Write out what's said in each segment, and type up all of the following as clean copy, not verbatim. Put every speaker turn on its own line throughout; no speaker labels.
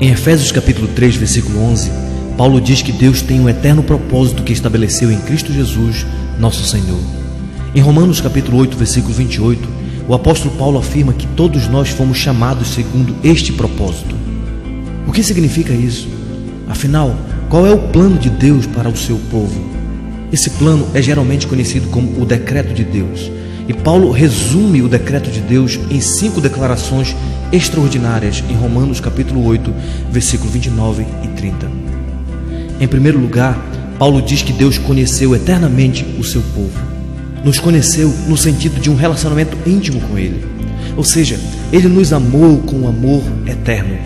Em Efésios capítulo 3, versículo 11, Paulo diz que Deus tem um eterno propósito que estabeleceu em Cristo Jesus, nosso Senhor. Em Romanos capítulo 8, versículo 28, o apóstolo Paulo afirma que todos nós fomos chamados segundo este propósito. O que significa isso? Afinal, qual é o plano de Deus para o seu povo? Esse plano é geralmente conhecido como o decreto de Deus. E Paulo resume o decreto de Deus em 5 declarações extraordinárias em Romanos capítulo 8, versículo 29 e 30. Em primeiro lugar, Paulo diz que Deus conheceu eternamente o seu povo. Nos conheceu no sentido de um relacionamento íntimo com Ele. Ou seja, Ele nos amou com um amor eterno.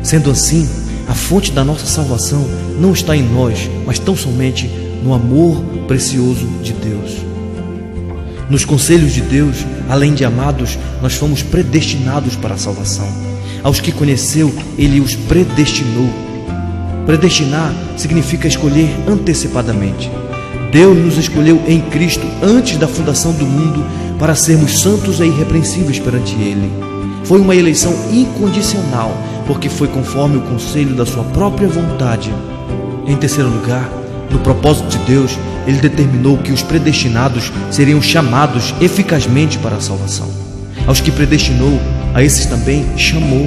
Sendo assim, a fonte da nossa salvação não está em nós, mas tão somente no amor precioso de Deus. Nos conselhos de Deus, além de amados, nós fomos predestinados para a salvação. Aos que conheceu, Ele os predestinou. Predestinar significa escolher antecipadamente. Deus nos escolheu em Cristo antes da fundação do mundo para sermos santos e irrepreensíveis perante Ele. Foi uma eleição incondicional, porque foi conforme o conselho da sua própria vontade. Em terceiro lugar, no propósito de Deus, Ele determinou que os predestinados seriam chamados eficazmente para a salvação. Aos que predestinou, a esses também chamou.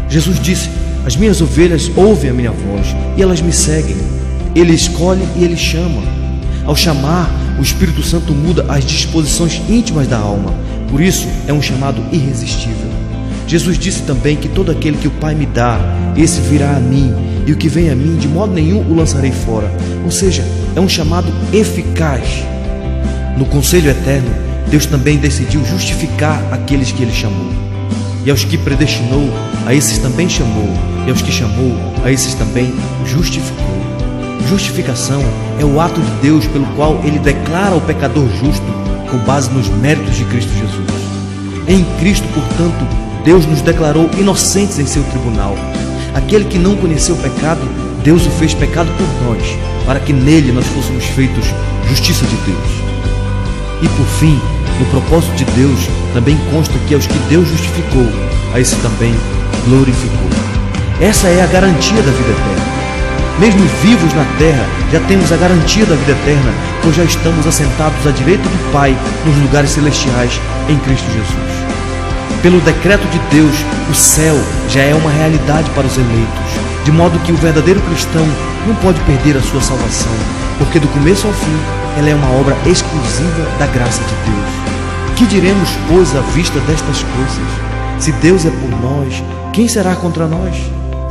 Jesus disse: as minhas ovelhas ouvem a minha voz e elas me seguem. Ele escolhe e Ele chama. Ao chamar, o Espírito Santo muda as disposições íntimas da alma. Por isso, é um chamado irresistível. Jesus disse também que todo aquele que o Pai me dá, esse virá a mim, e o que vem a mim, de modo nenhum o lançarei fora. Ou seja, é um chamado eficaz. No conselho eterno, Deus também decidiu justificar aqueles que Ele chamou. E aos que predestinou, a esses também chamou. E aos que chamou, a esses também justificou. Justificação é o ato de Deus pelo qual Ele declara o pecador justo com base nos méritos de Cristo Jesus. Em Cristo, portanto, Deus nos declarou inocentes em seu tribunal. Aquele que não conheceu o pecado, Deus o fez pecado por nós, para que nele nós fôssemos feitos justiça de Deus. E por fim, no propósito de Deus, também consta que aos que Deus justificou, a esse também glorificou. Essa é a garantia da vida eterna. Mesmo vivos na terra, já temos a garantia da vida eterna, pois já estamos assentados à direita do Pai nos lugares celestiais em Cristo Jesus. Pelo decreto de Deus, o céu já é uma realidade para os eleitos, de modo que o verdadeiro cristão não pode perder a sua salvação, porque do começo ao fim, ela é uma obra exclusiva da graça de Deus. Que diremos, pois, à vista destas coisas? Se Deus é por nós, quem será contra nós?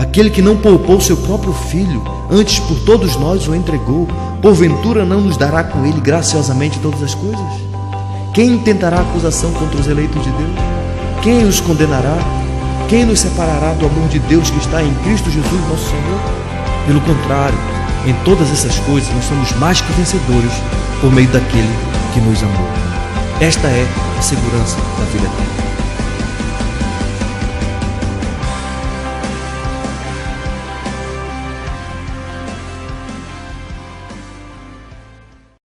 Aquele que não poupou seu próprio filho, antes por todos nós o entregou, porventura não nos dará com ele graciosamente todas as coisas? Quem intentará acusação contra os eleitos de Deus? Quem os condenará? Quem nos separará do amor de Deus que está em Cristo Jesus, nosso Senhor? Pelo contrário, em todas essas coisas nós somos mais que vencedores por meio daquele que nos amou. Esta é a segurança da vida eterna.